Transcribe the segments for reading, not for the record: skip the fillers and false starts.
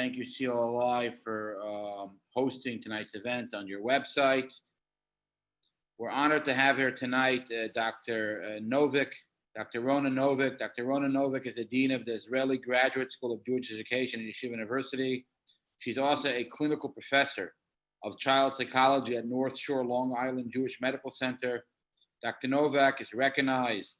thank you, CLI, for hosting tonight's event on your website. We're honored to have here tonight Dr. Novick, Dr. Rona Novick. Dr. Rona Novick is the Dean of the Azrieli Graduate School of Jewish Education at Yeshiva University. She's also a clinical professor of child psychology at North Shore Long Island Jewish Medical Center. Dr. Novick is recognized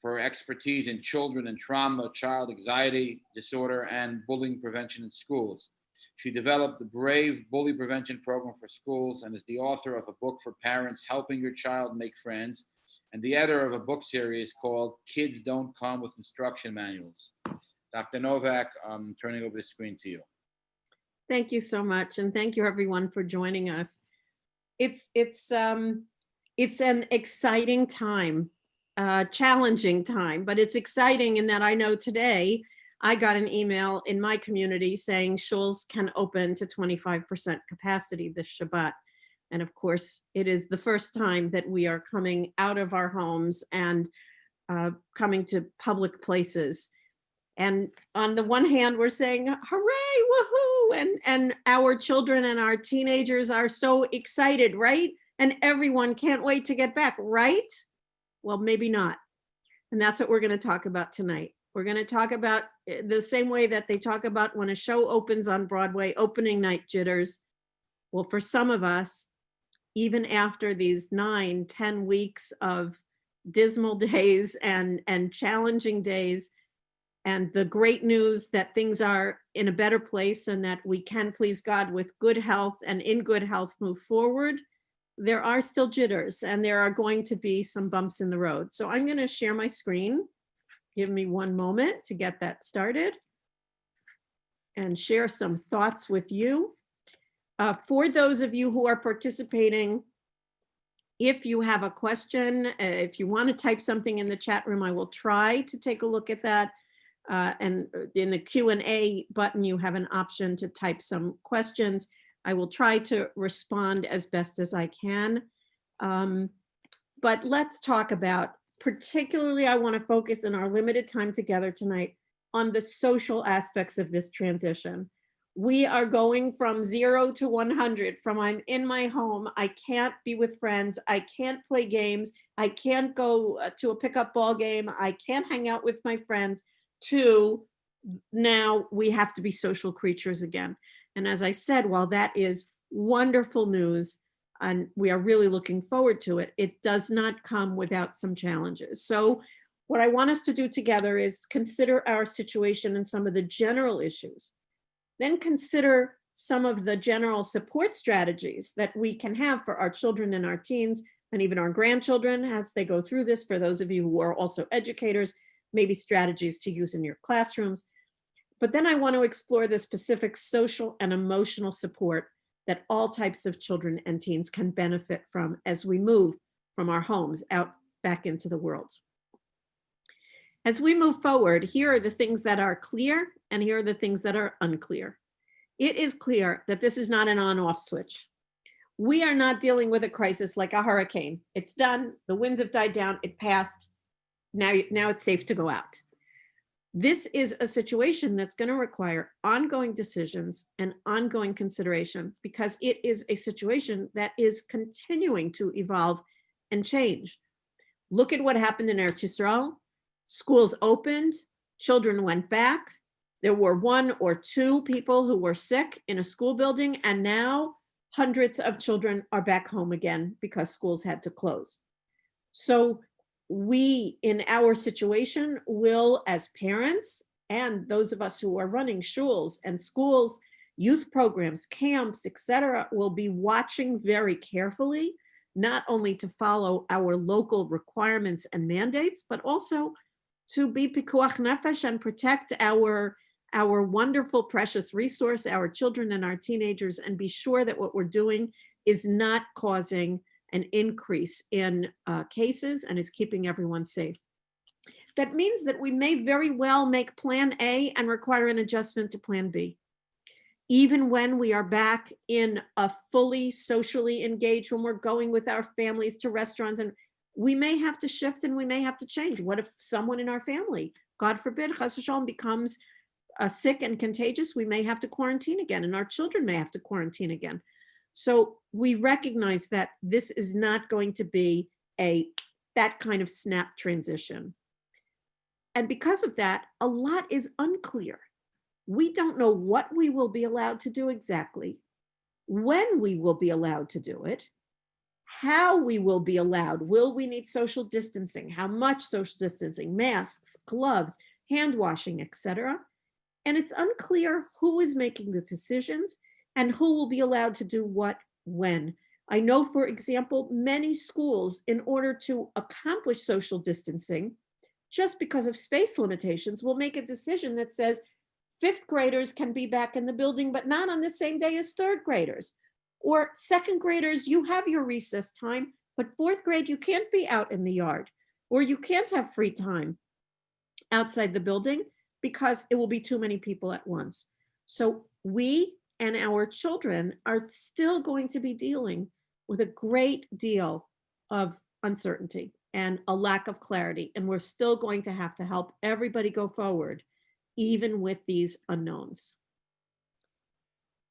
for her expertise in children and trauma, child anxiety disorder, and bullying prevention in schools. She developed the Brave Bully Prevention Program for schools and is the author of a book for parents, Helping Your Child Make Friends, and the editor of a book series called Kids Don't Come with Instruction Manuals. Dr. Novick, I'm turning over the screen to you. Thank you so much, and thank you everyone for joining us. It's an exciting time, challenging time, but it's exciting in that I know today I got an email in my community saying shuls can open to 25% capacity this Shabbat. And of course, it is the first time that we are coming out of our homes and coming to public places. And on the one hand, we're saying, hooray, woohoo! And our children and our teenagers are so excited, right? And everyone can't wait to get back, right? Well, maybe not. And that's what we're going to talk about tonight. We're going to talk about the same way that they talk about when a show opens on Broadway, opening night jitters. Well, for some of us, even after these 9-10 weeks of dismal days and challenging days, and the great news that things are in a better place and that we can, please God, with good health and in good health move forward, there are still jitters and there are going to be some bumps in the road. So I'm going to share my screen. Give me one moment to get that started and share some thoughts with you. For those of you who are participating, if you have a question, if you want to type something in the chat room, I will try to take a look at that. And in the Q&A button, you have an option to type some questions. I will try to respond as best as I can. But let's talk about, particularly I want to focus in our limited time together tonight on the social aspects of this transition. We are going from 0 to 100, from I'm in my home, I can't be with friends, I can't play games, I can't go to a pickup ball game, I can't hang out with my friends, to now we have to be social creatures again. And as I said, while that is wonderful news, and we are really looking forward to it, it does not come without some challenges. So what I want us to do together is consider our situation and some of the general issues. Then consider some of the general support strategies that we can have for our children and our teens and even our grandchildren as they go through this. For those of you who are also educators, maybe strategies to use in your classrooms. But then I want to explore the specific social and emotional support that all types of children and teens can benefit from as we move from our homes out back into the world. As we move forward, here are the things that are clear and here are the things that are unclear. It is clear that this is not an on-off switch. We are not dealing with a crisis like a hurricane. It's done, the winds have died down, it passed, now it's safe to go out. This is a situation that's going to require ongoing decisions and ongoing consideration because it is a situation that is continuing to evolve and change. Look at what happened in Eretz Yisrael. Schools opened, children went back. There were 1 or 2 people who were sick in a school building, and now hundreds of children are back home again because schools had to close. So we, in our situation, will, as parents, and those of us who are running shuls and schools, youth programs, camps, etc., will be watching very carefully, not only to follow our local requirements and mandates, but also to be pikuach nefesh and protect our wonderful, precious resource, our children and our teenagers, and be sure that what we're doing is not causing an increase in cases and is keeping everyone safe. That means that we may very well make plan A and require an adjustment to plan B. Even when we are back in a fully socially engaged, when we're going with our families to restaurants, and we may have to shift and we may have to change. What if someone in our family, God forbid, chas v'shalom, becomes sick and contagious, we may have to quarantine again, and our children may have to quarantine again. So we recognize that this is not going to be that kind of snap transition. And because of that, a lot is unclear. We don't know what we will be allowed to do exactly, when we will be allowed to do it, how we will be allowed. Will we need social distancing? How much social distancing? Masks, gloves, hand washing, etc. And it's unclear who is making the decisions and who will be allowed to do what when. I know, for example, many schools, in order to accomplish social distancing, just because of space limitations, will make a decision that says fifth graders can be back in the building, but not on the same day as third graders. Or second graders, you have your recess time, but fourth grade, you can't be out in the yard, or you can't have free time outside the building because it will be too many people at once. So we and our children are still going to be dealing with a great deal of uncertainty and a lack of clarity. And we're still going to have to help everybody go forward, even with these unknowns.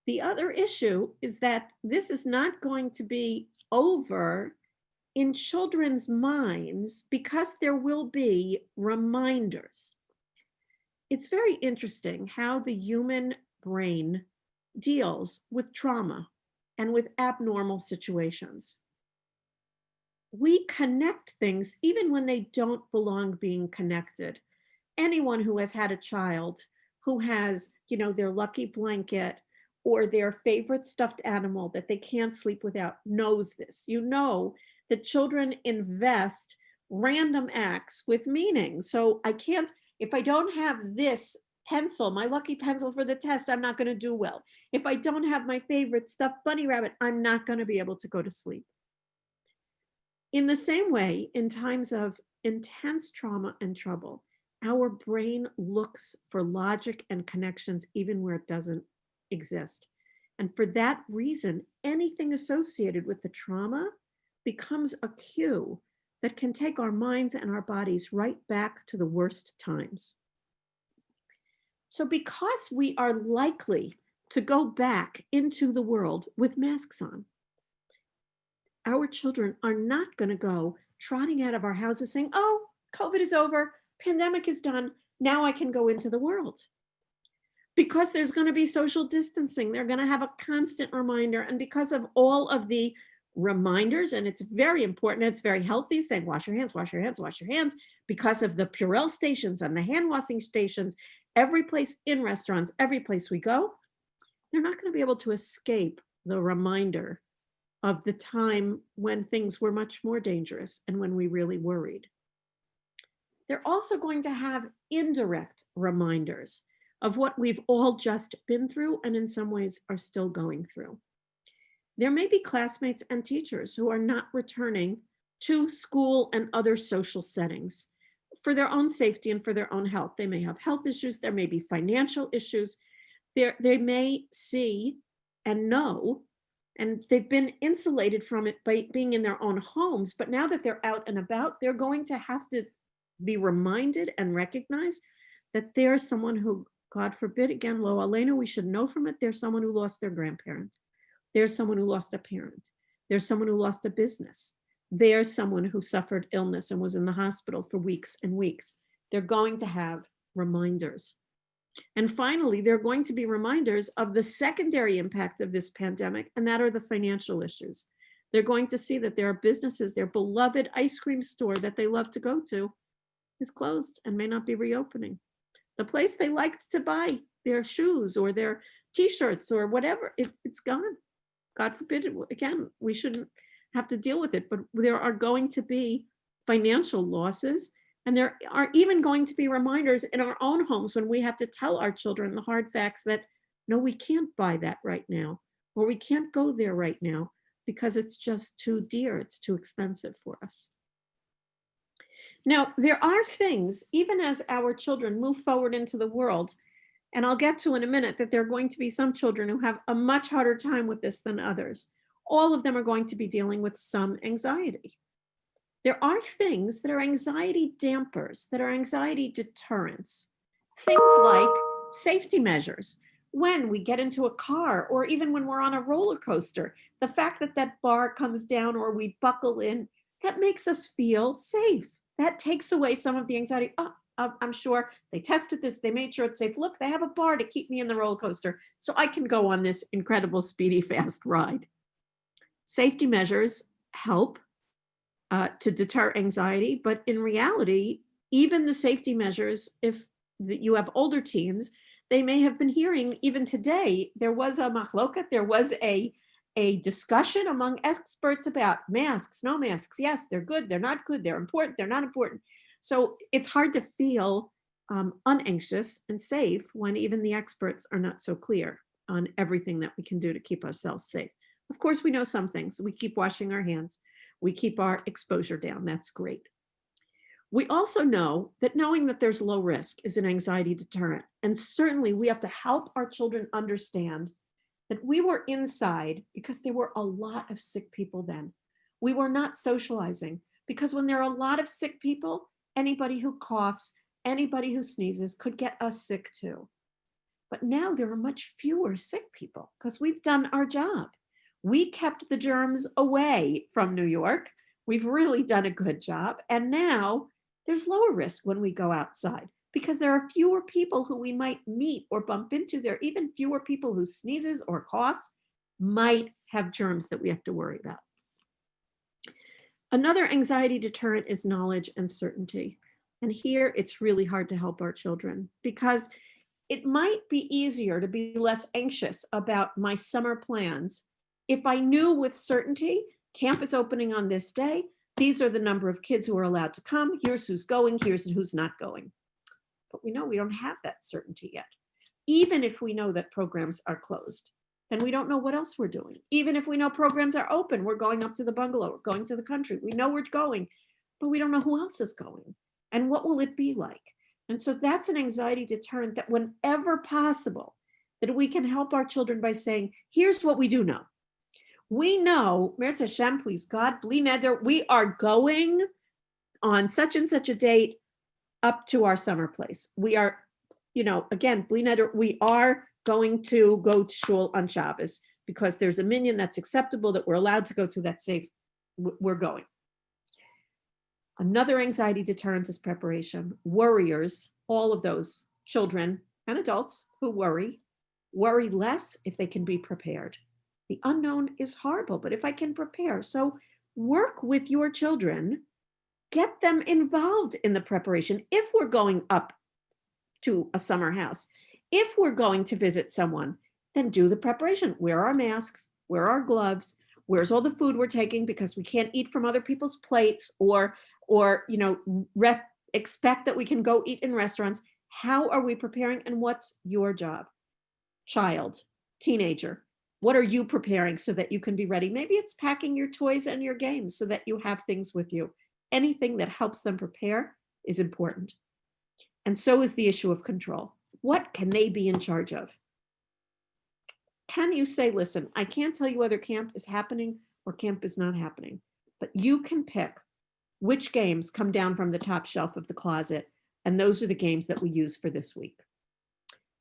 The other issue is that this is not going to be over in children's minds because there will be reminders. It's very interesting how the human brain deals with trauma and with abnormal situations. We connect things even when they don't belong being connected. Anyone who has had a child who has, their lucky blanket or their favorite stuffed animal that they can't sleep without knows this. You know that children invest random acts with meaning. So if I don't have this pencil, my lucky pencil for the test, I'm not going to do well. If I don't have my favorite stuffed bunny rabbit, I'm not going to be able to go to sleep. In the same way, in times of intense trauma and trouble, our brain looks for logic and connections even where it doesn't exist. And for that reason, anything associated with the trauma becomes a cue that can take our minds and our bodies right back to the worst times. So because we are likely to go back into the world with masks on, our children are not going to go trotting out of our houses saying, oh, COVID is over, pandemic is done, now I can go into the world. Because there's going to be social distancing, they're going to have a constant reminder. And because of all of the reminders, and it's very important, it's very healthy, saying wash your hands, wash your hands, wash your hands, because of the Purell stations and the hand washing stations, every place in restaurants, every place we go, they're not going to be able to escape the reminder of the time when things were much more dangerous and when we really worried. They're also going to have indirect reminders of what we've all just been through and in some ways are still going through. There may be classmates and teachers who are not returning to school and other social settings for their own safety and for their own health. They may have health issues, there may be financial issues, they may see and know, and they've been insulated from it by being in their own homes, but now that they're out and about, they're going to have to be reminded and recognize that there's someone who, God forbid, again, lo aleinu, we should know from it, there's someone who lost their grandparent. There's someone who lost a parent. There's someone who lost a business. There's someone who suffered illness and was in the hospital for weeks and weeks. They're going to have reminders. And finally, there are going to be reminders of the secondary impact of this pandemic, and that are the financial issues. They're going to see that there are businesses, their beloved ice cream store that they love to go to is closed and may not be reopening. The place they liked to buy their shoes or their t-shirts or whatever, it's gone. God forbid, again, we shouldn't have to deal with it, but there are going to be financial losses. And there are even going to be reminders in our own homes when we have to tell our children the hard facts that, no, we can't buy that right now, or we can't go there right now because it's just too dear, it's too expensive for us. Now, there are things, even as our children move forward into the world, and I'll get to in a minute that there are going to be some children who have a much harder time with this than others. All of them are going to be dealing with some anxiety. There are things that are anxiety dampers, that are anxiety deterrents. Things like Safety measures. When we get into a car or even when we're on a roller coaster, the fact that that bar comes down or we buckle in, that makes us feel safe. That takes away some of the anxiety. Oh, I'm sure they tested this. They made sure it's safe. Look, they have a bar to keep me in the roller coaster so I can go on this incredible, speedy, fast ride. Safety measures help to deter anxiety, but in reality, even the safety measures, if you have older teens, they may have been hearing, even today, there was a machloket, there was a discussion among experts about masks, no masks. Yes, they're good, they're not good, they're important, they're not important. So it's hard to feel unanxious and safe when even the experts are not so clear on everything that we can do to keep ourselves safe. Of course, we know some things. We keep washing our hands. We keep our exposure down. That's great. We also know that knowing that there's low risk is an anxiety deterrent. And certainly we have to help our children understand that we were inside because there were a lot of sick people then. We were not socializing because when there are a lot of sick people, anybody who coughs, anybody who sneezes could get us sick too. But now there are much fewer sick people because we've done our job. We kept the germs away from New York. We've really done a good job. And now there's lower risk when we go outside because there are fewer people who we might meet or bump into. There are even fewer people who sneezes or coughs might have germs that we have to worry about. Another anxiety deterrent is knowledge and certainty. And here it's really hard to help our children because it might be easier to be less anxious about my summer plans if I knew with certainty, camp is opening on this day. These are the number of kids who are allowed to come. Here's who's going. Here's who's not going. But we know we don't have that certainty yet. Even if we know that programs are closed, then we don't know what else we're doing. Even if we know programs are open, we're going up to the bungalow, we're going to the country. We know we're going, but we don't know who else is going. And what will it be like? And so that's an anxiety deterrent that whenever possible, that we can help our children by saying, here's what we do know. We know, Meretz Hashem, please God, Bli Neder, we are going on such and such a date up to our summer place. We are, again, Bli Neder, we are going to go to shul on Shabbos because there's a minyan that's acceptable that we're allowed to go to that's safe. We're going. Another anxiety deterrent is preparation. Worriers, all of those children and adults who worry less if they can be prepared. The unknown is horrible, but if I can prepare. So work with your children, get them involved in the preparation. If we're going up to a summer house, if we're going to visit someone, then do the preparation. Wear our masks, wear our gloves, where's all the food we're taking because we can't eat from other people's plates or expect that we can go eat in restaurants. How are we preparing and what's your job? Child, teenager. What are you preparing so that you can be ready? Maybe it's packing your toys and your games so that you have things with you. Anything that helps them prepare is important. And so is the issue of control. What can they be in charge of? Can you say, listen, I can't tell you whether camp is happening or camp is not happening, but you can pick which games come down from the top shelf of the closet, and those are the games that we use for this week.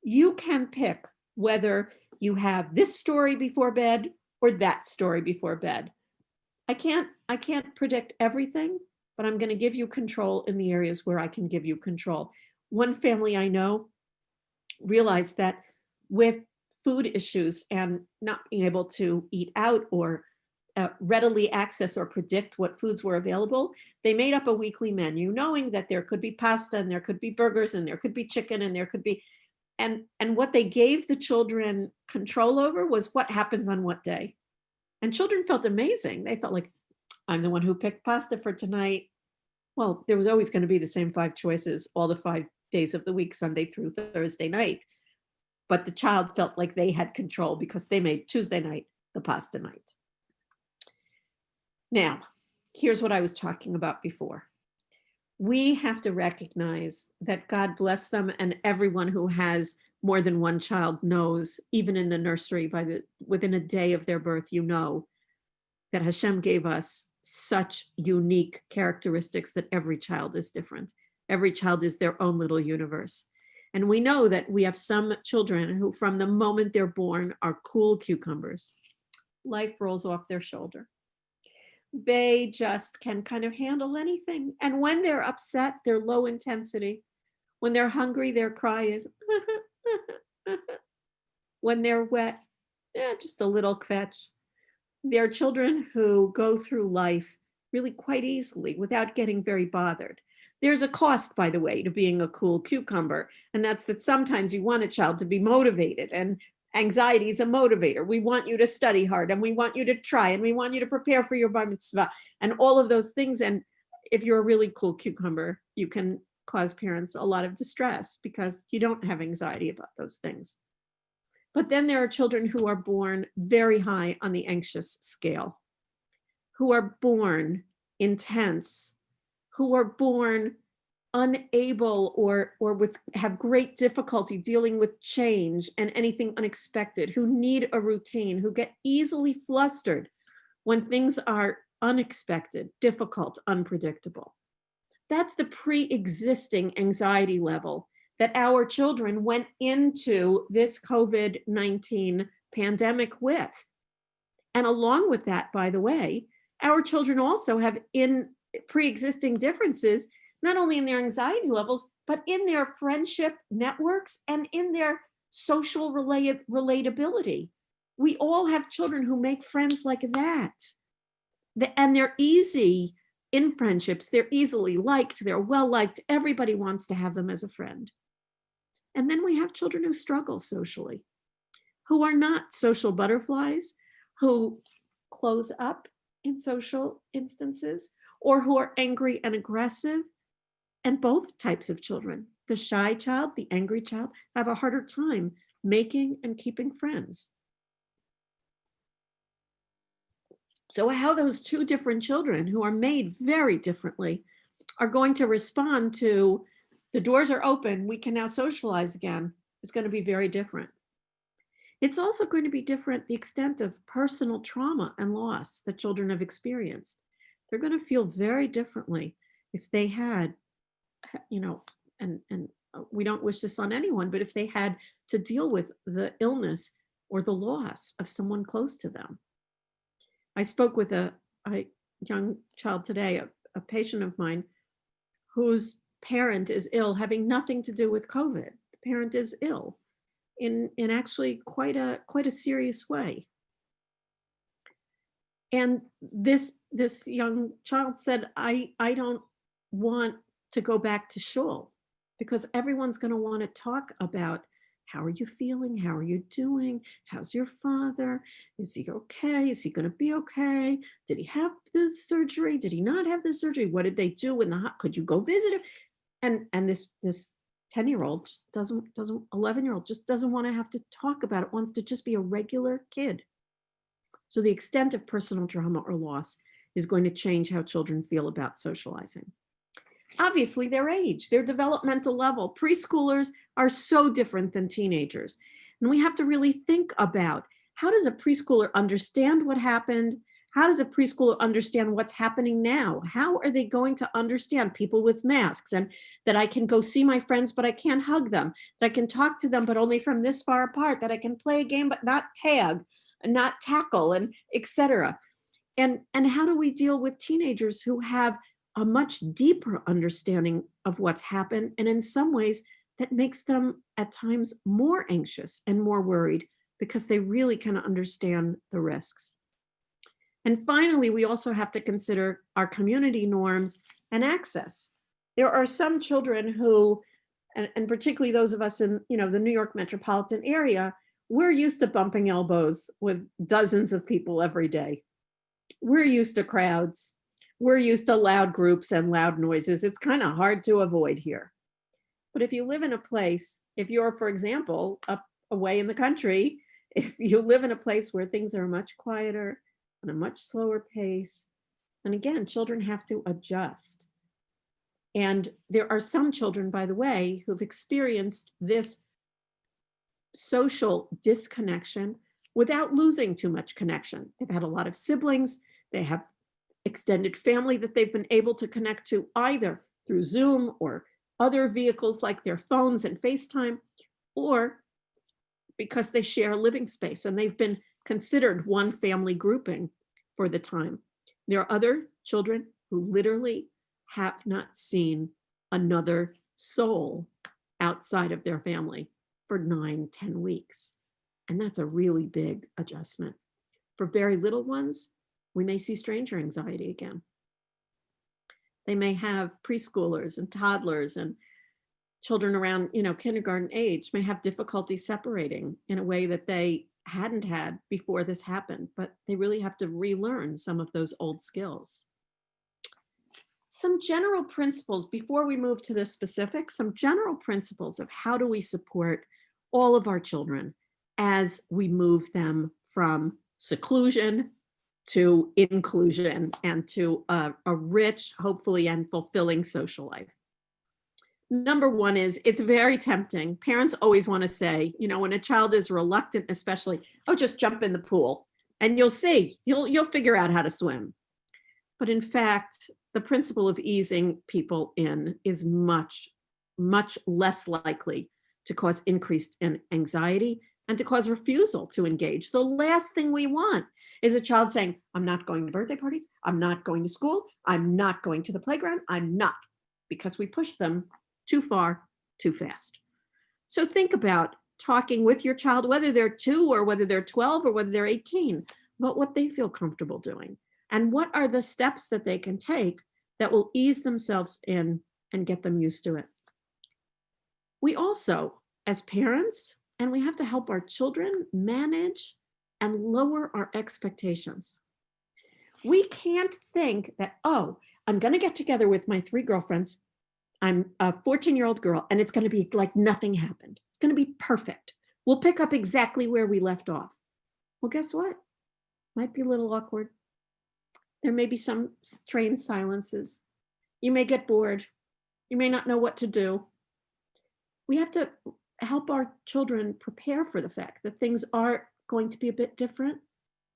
You can pick whether you have this story before bed or that story before bed. I can't predict everything, but I'm going to give you control in the areas where I can give you control. One family I know realized that with food issues and not being able to eat out or readily access or predict what foods were available, they made up a weekly menu, knowing that there could be pasta and there could be burgers and there could be chicken and there could be, and what they gave the children control over was what happens on what day. And children felt amazing. They felt like, I'm the one who picked pasta for tonight. Well, there was always going to be the same 5 choices all the 5 days of the week, Sunday through Thursday night. But the child felt like they had control because they made Tuesday night the pasta night. Now, here's what I was talking about before. We have to recognize that God bless them, and everyone who has more than one child knows, even in the nursery, within a day of their birth, you know that Hashem gave us such unique characteristics that every child is different. Every child is their own little universe. And we know that we have some children who from the moment they're born are cool cucumbers. Life rolls off their shoulder. They just can kind of handle anything. And when they're upset, they're low intensity. When they're hungry, their cry is, when they're wet, just a little kvetch. They're children who go through life really quite easily without getting very bothered. There's a cost, by the way, to being a cool cucumber, and that's that sometimes you want a child to be motivated, and anxiety is a motivator. We want you to study hard, and we want you to try, and we want you to prepare for your bar mitzvah, and all of those things. And if you're a really cool cucumber, you can cause parents a lot of distress because you don't have anxiety about those things. But then there are children who are born very high on the anxious scale, who are born intense, who are born unable or have great difficulty dealing with change and anything unexpected, who need a routine, who get easily flustered when things are unexpected, difficult, unpredictable. That's the pre-existing anxiety level that our children went into this COVID-19 pandemic with. And along with that, by the way, our children also have pre-existing differences, not only in their anxiety levels, but in their friendship networks and in their social relatability. We all have children who make friends like that. And they're easy in friendships. They're easily liked. They're well liked. Everybody wants to have them as a friend. And then we have children who struggle socially, who are not social butterflies, who close up in social instances, or who are angry and aggressive. And both types of children, the shy child, the angry child, have a harder time making and keeping friends. So how those two different children who are made very differently are going to respond to the doors are open, we can now socialize again, is going to be very different. It's also going to be different the extent of personal trauma and loss that children have experienced. They're going to feel very differently if they had, and we don't wish this on anyone, but if they had to deal with the illness or the loss of someone close to them. I spoke with a young child today, a patient of mine, whose parent is ill, having nothing to do with COVID. The parent is ill in actually quite a serious way. And this young child said, I don't want to go back to shul because everyone's going to want to talk about how are you feeling? How are you doing? How's your father? Is he okay? Is he going to be okay? Did he have the surgery? Did he not have the surgery? What did they do in the could you go visit him? And this 10-year-old just doesn't 11-year-old just doesn't want to have to talk about it, wants to just be a regular kid. So the extent of personal trauma or loss is going to change how children feel about socializing. Obviously, their age, their developmental level. Preschoolers are so different than teenagers. And we have to really think about, how does a preschooler understand what happened? How does a preschooler understand what's happening now? How are they going to understand people with masks, and that I can go see my friends, but I can't hug them, that I can talk to them, but only from this far apart, that I can play a game, but not tag and not tackle, and etc. And how do we deal with teenagers who have a much deeper understanding of what's happened, and in some ways that makes them at times more anxious and more worried because they really can understand the risks. And finally, we also have to consider our community norms and access. There are some children who, and particularly those of us in the New York metropolitan area, we're used to bumping elbows with dozens of people every day. We're used to crowds. We're used to loud groups and loud noises. It's kind of hard to avoid here. But if you live in a place, if you're, for example, up away in the country, if you live in a place where things are much quieter, on a much slower pace, and again, children have to adjust. And there are some children, by the way, who've experienced this social disconnection without losing too much connection. They've had a lot of siblings. They have extended family that they've been able to connect to either through Zoom or other vehicles like their phones and FaceTime, or because they share a living space and they've been considered one family grouping for the time. There are other children who literally have not seen another soul outside of their family for 9-10 weeks. And that's a really big adjustment. For very little ones, we may see stranger anxiety again. They may have preschoolers and toddlers and children around, kindergarten age may have difficulty separating in a way that they hadn't had before this happened, but they really have to relearn some of those old skills. Some general principles, before we move to the specifics, some general principles of how do we support all of our children as we move them from seclusion to inclusion and to a rich, hopefully, and fulfilling social life. Number one is, it's very tempting. Parents always want to say, when a child is reluctant, especially, oh, just jump in the pool and you'll see, you'll figure out how to swim. But in fact, the principle of easing people in is much, much less likely to cause increased anxiety and to cause refusal to engage. The last thing we want is a child saying, I'm not going to birthday parties, I'm not going to school, I'm not going to the playground, I'm not, because we pushed them too far, too fast. So think about talking with your child, whether they're 2 or whether they're 12 or whether they're 18, about what they feel comfortable doing and what are the steps that they can take that will ease themselves in and get them used to it. We also, as parents, and we have to help our children manage and lower our expectations. We can't think that, oh, I'm going to get together with my 3 girlfriends. I'm a 14-year-old girl, and it's going to be like nothing happened. It's going to be perfect. We'll pick up exactly where we left off. Well, guess what? Might be a little awkward. There may be some strained silences. You may get bored. You may not know what to do. We have to help our children prepare for the fact that things are going to be a bit different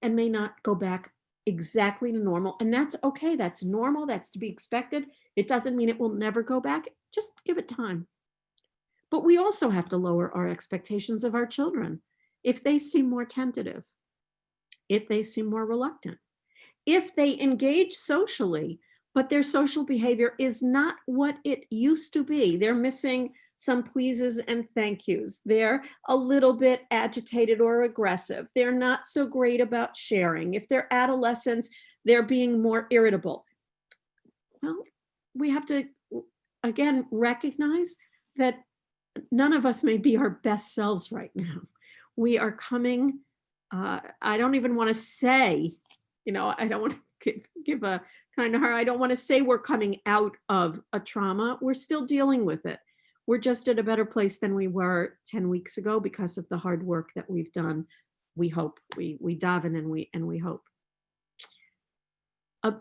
and may not go back exactly to normal. And that's okay. That's normal. That's to be expected. It doesn't mean it will never go back. Just give it time. But we also have to lower our expectations of our children. If they seem more tentative, if they seem more reluctant, if they engage socially, but their social behavior is not what it used to be. They're missing some pleases and thank yous. They're a little bit agitated or aggressive. They're not so great about sharing. If they're adolescents, they're being more irritable. Well, we have to, again, recognize that none of us may be our best selves right now. We are coming, I don't even want to say, I don't want to give a kind of hard, I don't want to say we're coming out of a trauma. We're still dealing with it. We're just at a better place than we were 10 weeks ago because of the hard work that we've done. We hope, we daven and we hope.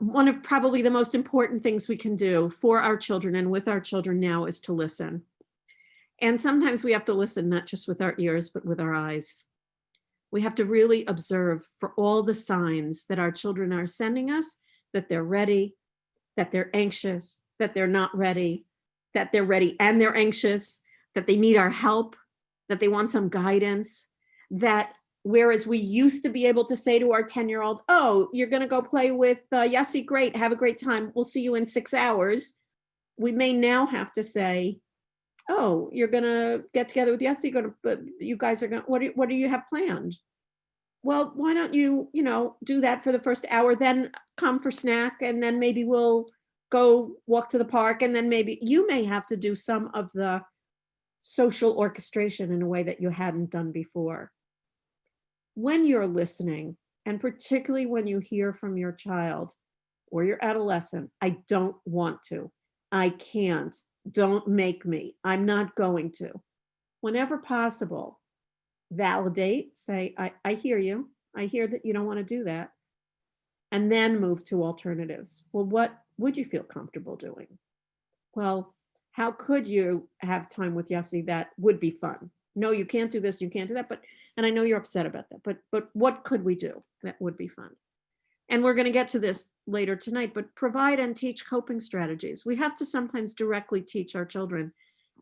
One of probably the most important things we can do for our children and with our children now is to listen. And sometimes we have to listen, not just with our ears, but with our eyes. We have to really observe for all the signs that our children are sending us, that they're ready, that they're anxious, that they're not ready, that they're ready and they're anxious, that they need our help, that they want some guidance, that whereas we used to be able to say to our 10-year-old, oh, you're going to go play with Yessi, great, have a great time, we'll see you in 6 hours. We may now have to say, oh, you're going to get together with Yessi, you guys are going to, what do you have planned? Well, why don't you, do that for the first hour, then come for snack, and then maybe we'll go walk to the park, and then maybe you may have to do some of the social orchestration in a way that you hadn't done before. When you're listening, and particularly when you hear from your child or your adolescent, I don't want to, I can't, don't make me, I'm not going to. Whenever possible, validate, say, I hear you. I hear that you don't want to do that. And then move to alternatives. Well, what would you feel comfortable doing? Well, how could you have time with Yessi that would be fun? No, you can't do this, you can't do that, and I know you're upset about that, but what could we do that would be fun? And we're going to get to this later tonight, but provide and teach coping strategies. We have to sometimes directly teach our children,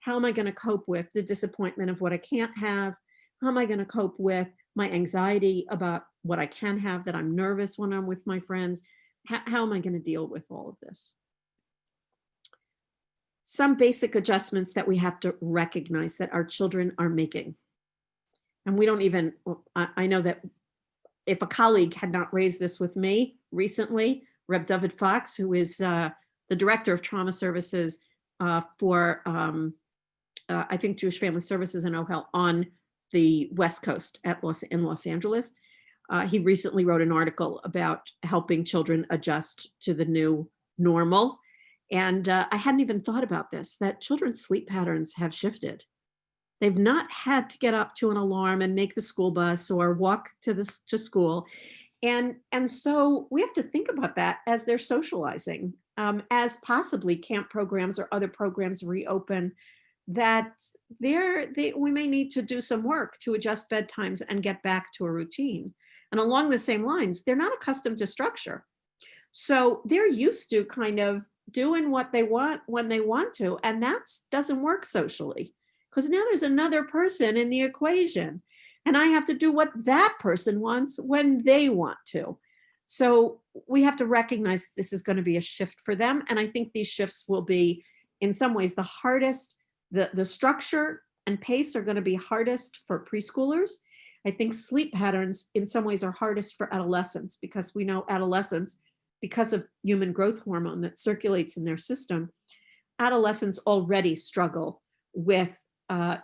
how am I going to cope with the disappointment of what I can't have? How am I going to cope with my anxiety about what I can have, that I'm nervous when I'm with my friends? How am I going to deal with all of this? Some basic adjustments that we have to recognize that our children are making. And we don't even, I know that if a colleague had not raised this with me recently, Reb David Fox, who is the director of trauma services for, I think, Jewish Family Services in OHEL on the West Coast in Los Angeles. He recently wrote an article about helping children adjust to the new normal. And I hadn't even thought about this, that children's sleep patterns have shifted. They've not had to get up to an alarm and make the school bus or walk to school. And so we have to think about that as they're socializing, as possibly camp programs or other programs reopen, that we may need to do some work to adjust bedtimes and get back to a routine. And along the same lines, they're not accustomed to structure. So they're used to kind of doing what they want when they want to, and that doesn't work socially, because now there's another person in the equation, and I have to do what that person wants when they want to. So we have to recognize this is going to be a shift for them, and I think these shifts will be, in some ways, the hardest. The structure and pace are going to be hardest for preschoolers. I think sleep patterns, in some ways, are hardest for adolescents, because we know adolescents, because of human growth hormone that circulates in their system, adolescents already struggle with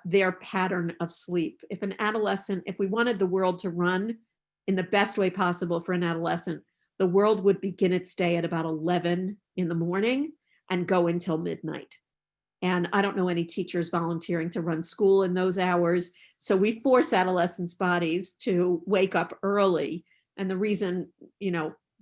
their pattern of sleep. If we wanted the world to run in the best way possible for an adolescent, the world would begin its day at about 11 in the morning and go until midnight. And I don't know any teachers volunteering to run school in those hours. So we force adolescents' bodies to wake up early. And the reason,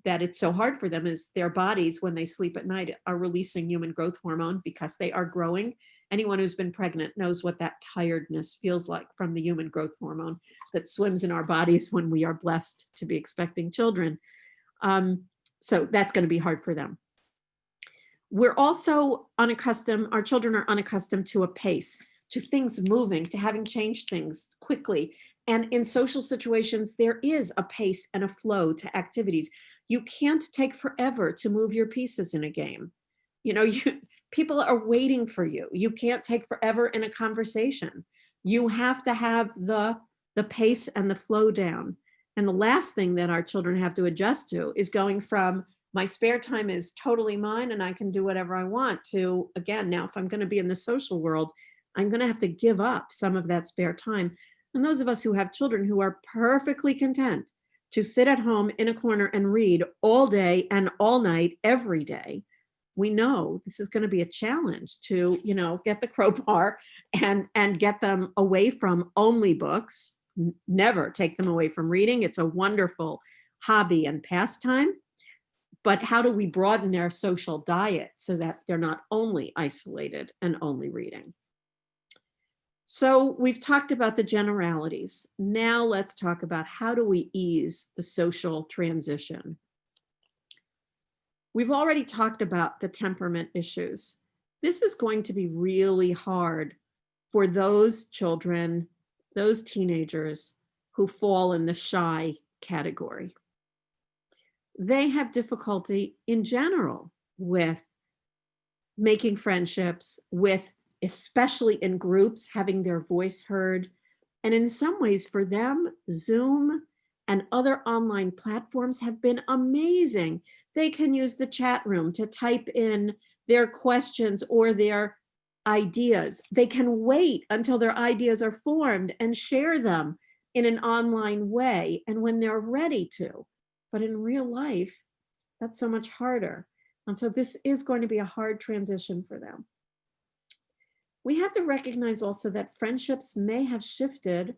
that it's so hard for them is their bodies, when they sleep at night, are releasing human growth hormone because they are growing. Anyone who's been pregnant knows what that tiredness feels like from the human growth hormone that swims in our bodies when we are blessed to be expecting children. So that's going to be hard for them. We're also our children are unaccustomed to a pace, to things moving, to having changed things quickly. And in social situations, there is a pace and a flow to activities. You can't take forever to move your pieces in a game. People are waiting for you. You can't take forever in a conversation. You have to have the pace and the flow down. And the last thing that our children have to adjust to is going from, my spare time is totally mine and I can do whatever I want, to, again, now if I'm going to be in the social world, I'm going to have to give up some of that spare time. And those of us who have children who are perfectly content to sit at home in a corner and read all day and all night, every day, we know this is going to be a challenge to, get the crowbar and get them away from only books. Never take them away from reading. It's a wonderful hobby and pastime. But how do we broaden their social diet so that they're not only isolated and only reading? So we've talked about the generalities. Now let's talk about, how do we ease the social transition? We've already talked about the temperament issues. This is going to be really hard for those children, those teenagers who fall in the shy category. They have difficulty in general with making friendships, with, especially in groups, having their voice heard. And in some ways for them, Zoom and other online platforms have been amazing. They can use the chat room to type in their questions or their ideas. They can wait until their ideas are formed and share them in an online way, and when they're ready to. But in real life, that's so much harder. And so this is going to be a hard transition for them. We have to recognize also that friendships may have shifted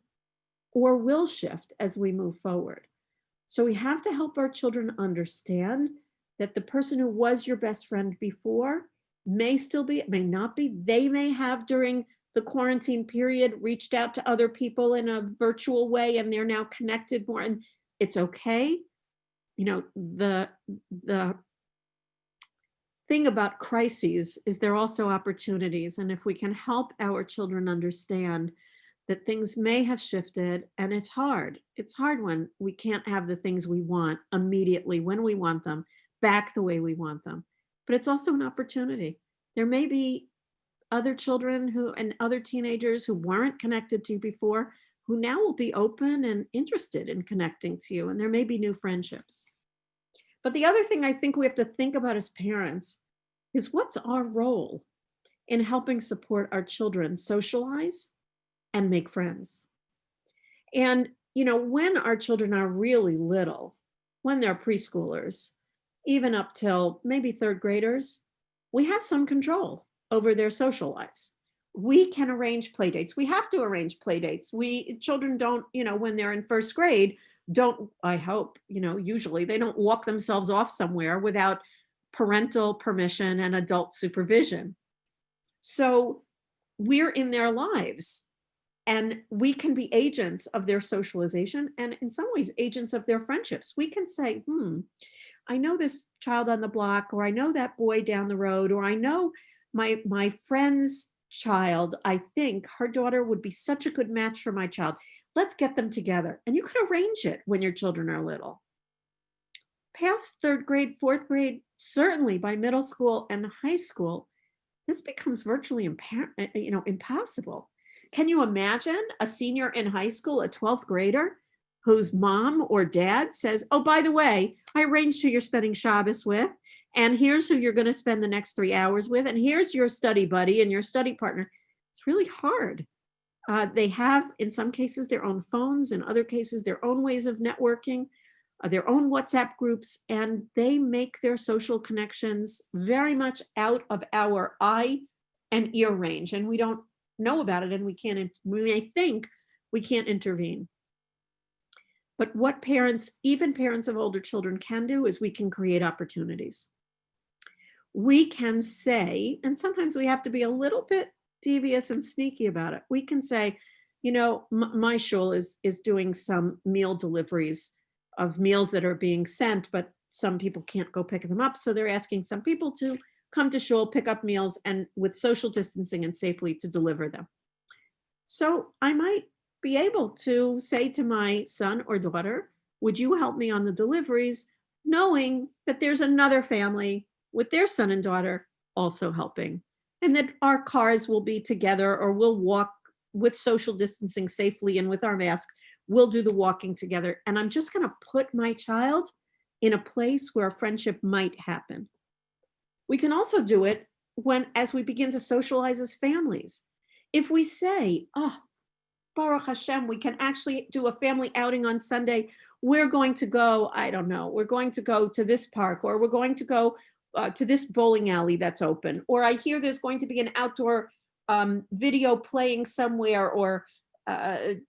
or will shift as we move forward. So we have to help our children understand that the person who was your best friend before may still be, may not be. They may have, during the quarantine period, reached out to other people in a virtual way, and they're now connected more, and it's okay. the thing about crises is they're also opportunities. And if we can help our children understand that things may have shifted, and it's hard. It's hard when we can't have the things we want immediately when we want them back the way we want them. But it's also an opportunity. There may be other children and other teenagers who weren't connected to you before, who now will be open and interested in connecting to you. And there may be new friendships. But the other thing I think we have to think about as parents is, what's our role in helping support our children socialize and make friends? And, when our children are really little, when they're preschoolers, even up till maybe third graders, we have some control over their social lives. We can arrange play dates. We have to arrange play dates. Children don't, when they're in first grade, I hope, usually they don't walk themselves off somewhere without parental permission and adult supervision. So we're in their lives, and we can be agents of their socialization, and in some ways agents of their friendships. We can say, I know this child on the block, or I know that boy down the road, or I know my friend's child. I think her daughter would be such a good match for my child. Let's get them together. And you can arrange it when your children are little. Past third grade, fourth grade, certainly by middle school and high school, this becomes virtually impossible. Can you imagine a senior in high school, a 12th grader, whose mom or dad says, oh, by the way, I arranged who you're spending Shabbos with, and here's who you're going to spend the next 3 hours with, and here's your study buddy and your study partner. It's really hard. They have, in some cases, their own phones, in other cases, their own ways of networking, their own WhatsApp groups, and they make their social connections very much out of our eye and ear range. And we don't know about it, and we may think we can't intervene. But what parents, even parents of older children, can do is we can create opportunities. We can say, and sometimes we have to be a little bit devious and sneaky about it. We can say, my shul is doing some meal deliveries of meals that are being sent, but some people can't go pick them up. So they're asking some people to come to shul, pick up meals, and with social distancing and safely to deliver them. So I might be able to say to my son or daughter, would you help me on the deliveries, knowing that there's another family with their son and daughter also helping, and that our cars will be together, or we'll walk with social distancing safely and with our masks, we'll do the walking together. And I'm just going to put my child in a place where a friendship might happen. We can also do it as we begin to socialize as families. If we say, oh, Baruch Hashem, we can actually do a family outing on Sunday. We're going to go, I don't know, we're going to go to this park, or we're going to go to this bowling alley that's open. Or I hear there's going to be an outdoor video playing somewhere, or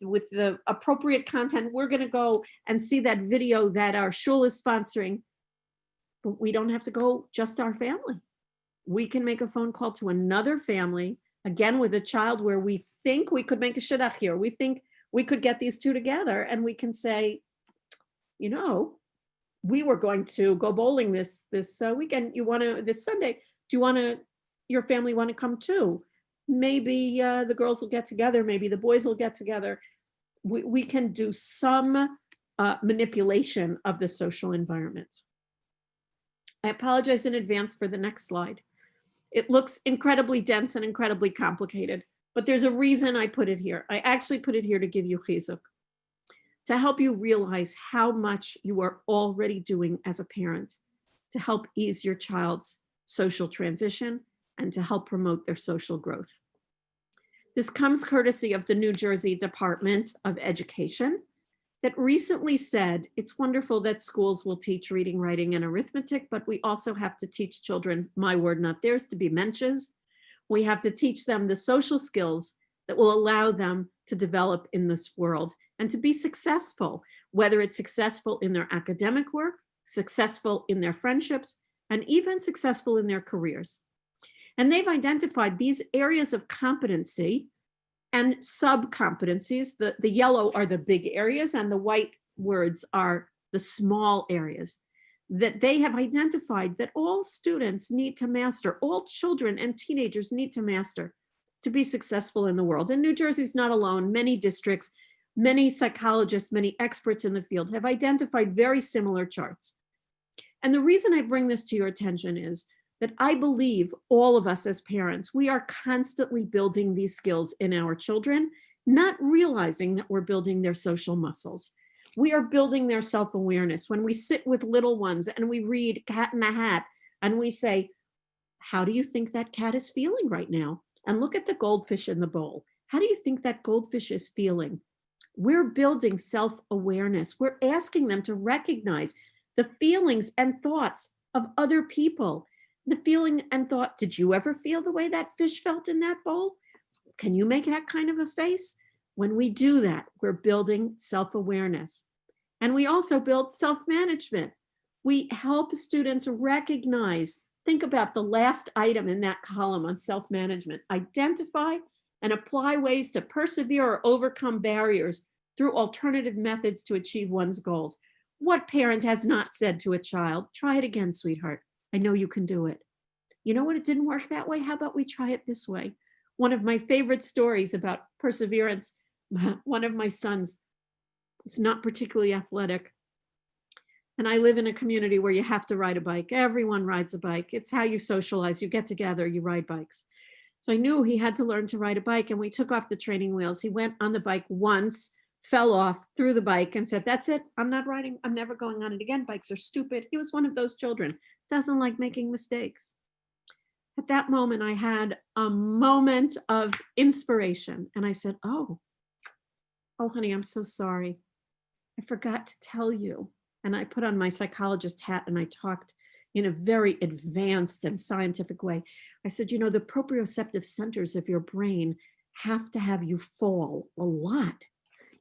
with the appropriate content, we're going to go and see that video that our shul is sponsoring. But we don't have to go just our family. We can make a phone call to another family, again, with a child where we think we could make a shidduch here. We think we could get these two together, and we can say, we were going to go bowling this weekend. This Sunday, your family want to come too? Maybe the girls will get together. Maybe the boys will get together. We can do some manipulation of the social environment. I apologize in advance for the next slide. It looks incredibly dense and incredibly complicated, but there's a reason I put it here. I actually put it here to give you chizuk, to help you realize how much you are already doing as a parent to help ease your child's social transition and to help promote their social growth. This comes courtesy of the New Jersey Department of Education, that recently said it's wonderful that schools will teach reading, writing, and arithmetic, but we also have to teach children, my word, not theirs, to be mensches. We have to teach them the social skills that will allow them to develop in this world and to be successful, whether it's successful in their academic work, successful in their friendships, and even successful in their careers. And they've identified these areas of competency and sub-competencies. The yellow are the big areas, and the white words are the small areas that they have identified that all students need to master, all children and teenagers need to master to be successful in the world. And New Jersey's not alone. Many districts, many psychologists, many experts in the field have identified very similar charts. And the reason I bring this to your attention is that I believe all of us as parents, we are constantly building these skills in our children, not realizing that we're building their social muscles. We are building their self-awareness. When we sit with little ones and we read Cat in the Hat and we say, how do you think that cat is feeling right now? And look at the goldfish in the bowl. How do you think that goldfish is feeling? We're building self-awareness. We're asking them to recognize the feelings and thoughts of other people. The feeling and thought, did you ever feel the way that fish felt in that bowl? Can you make that kind of a face? When we do that, we're building self-awareness. And we also build self-management. We help students recognize, think about the last item in that column on self-management, identify and apply ways to persevere or overcome barriers through alternative methods to achieve one's goals. What parent has not said to a child, try it again, sweetheart. I know you can do it. You know what, it didn't work that way. How about we try it this way? One of my favorite stories about perseverance, one of my sons is not particularly athletic. And I live in a community where you have to ride a bike. Everyone rides a bike. It's how you socialize. You get together, you ride bikes. So I knew he had to learn to ride a bike, and we took off the training wheels. He went on the bike once, fell off, threw the bike and said, that's it, I'm not riding, I'm never going on it again. Bikes are stupid. He was one of those children, doesn't like making mistakes. At that moment, I had a moment of inspiration and I said, oh, honey, I'm so sorry. I forgot to tell you. And I put on my psychologist hat and I talked in a very advanced and scientific way. I said, you know, the proprioceptive centers of your brain have to have you fall a lot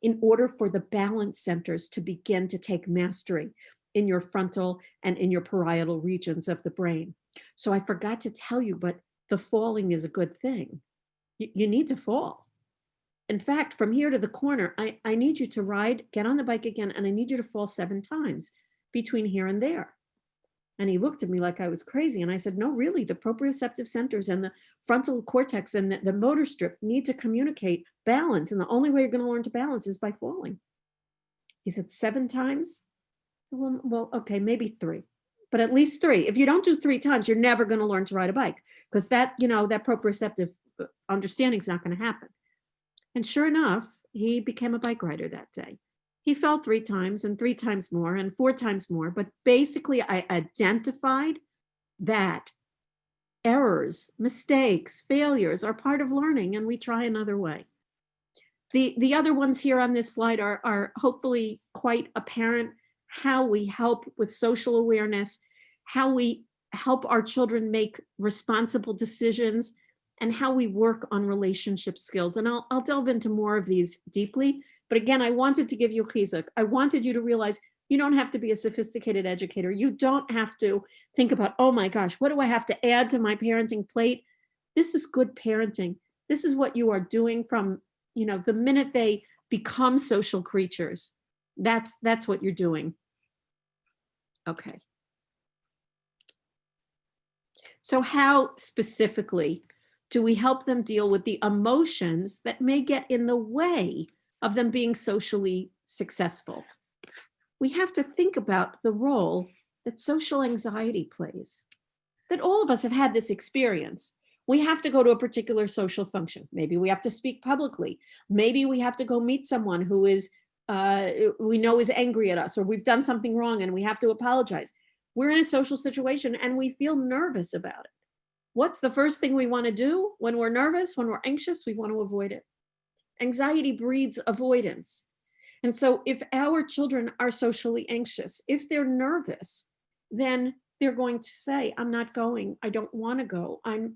in order for the balance centers to begin to take mastery in your frontal and in your parietal regions of the brain. So I forgot to tell you, but the falling is a good thing. You need to fall. In fact, from here to the corner, I need you to ride, get on the bike again, and I need you to fall 7 times between here and there. And he looked at me like I was crazy. And I said, no, really, the proprioceptive centers and the frontal cortex and the motor strip need to communicate balance. And the only way you're going to learn to balance is by falling. He said, 7 times? So, well, okay, maybe 3, but at least 3. If you don't do 3 times, you're never going to learn to ride a bike, because that, you know, that proprioceptive understanding is not going to happen. And sure enough, he became a bike rider that day. He fell 3 times and 3 times more and 4 times more. But basically, I identified that errors, mistakes, failures are part of learning, and we try another way. The other ones here on this slide are hopefully quite apparent. How we help with social awareness, how we help our children make responsible decisions, and how we work on relationship skills. And I'll delve into more of these deeply. But again, I wanted to give you chizuk. I wanted you to realize you don't have to be a sophisticated educator. You don't have to think about, oh my gosh, what do I have to add to my parenting plate? This is good parenting. This is what you are doing from, you know, the minute they become social creatures. That's what you're doing. Okay. So how specifically do we help them deal with the emotions that may get in the way of them being socially successful? We have to think about the role that social anxiety plays. That all of us have had this experience. We have to go to a particular social function. Maybe we have to speak publicly. Maybe we have to go meet someone who is we know is angry at us, or we've done something wrong and we have to apologize. We're in a social situation and we feel nervous about it. What's the first thing we want to do when we're nervous, when we're anxious? We want to avoid it. Anxiety breeds avoidance. And so if our children are socially anxious, if they're nervous, then they're going to say, I'm not going, I don't want to go. And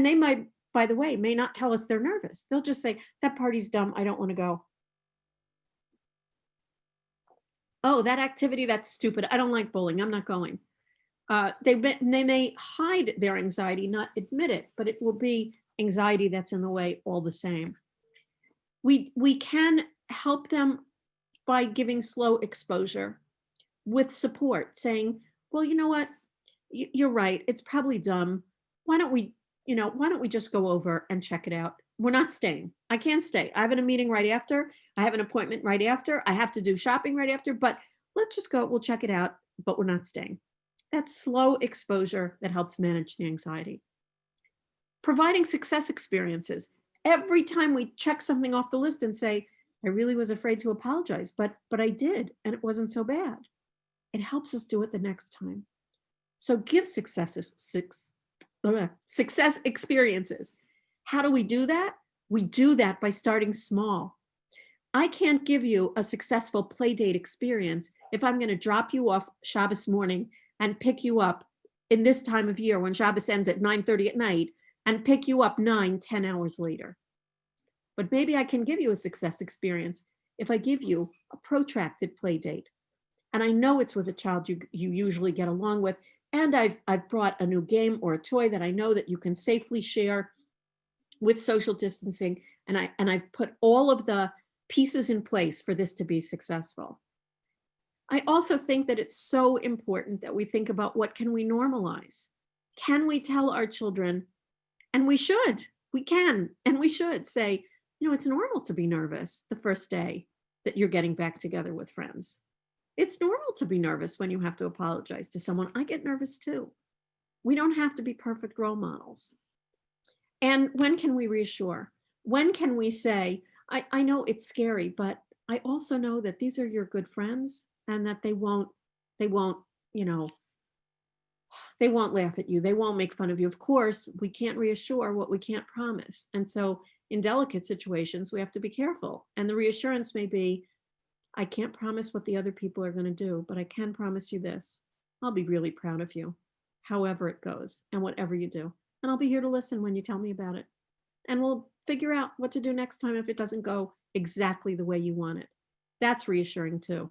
they might, by the way, may not tell us they're nervous. They'll just say, that party's dumb, I don't want to go. Oh, that activity, that's stupid. I don't like bowling. I'm not going. They may hide their anxiety, not admit it, but it will be anxiety that's in the way all the same. We can help them by giving slow exposure with support, saying, well, you know what? You're right. It's probably dumb. Why don't we just go over and check it out? We're not staying. I can't stay. I have a meeting right after. I have an appointment right after. I have to do shopping right after, but let's just go. We'll check it out, but we're not staying. That's slow exposure that helps manage the anxiety. Providing success experiences. Every time we check something off the list and say, I really was afraid to apologize, but I did, and it wasn't so bad. It helps us do it the next time. So give success experiences. How do we do that? We do that by starting small. I can't give you a successful play date experience if I'm going to drop you off Shabbos morning and pick you up in this time of year when Shabbos ends at 9:30 at night and pick you up 9-10 hours later. But maybe I can give you a success experience if I give you a protracted play date. And I know it's with a child you usually get along with. And I've brought a new game or a toy that I know that you can safely share with social distancing. And I've put all of the pieces in place for this to be successful. I also think that it's so important that we think about what can we normalize? Can we tell our children, and we should, we can, and we should say, it's normal to be nervous the first day that you're getting back together with friends. It's normal to be nervous when you have to apologize to someone. I get nervous too. We don't have to be perfect role models. And when can we reassure? When can we say, I know it's scary, but I also know that these are your good friends and that they won't laugh at you. They won't make fun of you. Of course, we can't reassure what we can't promise. And so in delicate situations, we have to be careful. And the reassurance may be, I can't promise what the other people are going to do, but I can promise you this. I'll be really proud of you, however it goes and whatever you do. And I'll be here to listen when you tell me about it. And we'll figure out what to do next time if it doesn't go exactly the way you want it. That's reassuring too.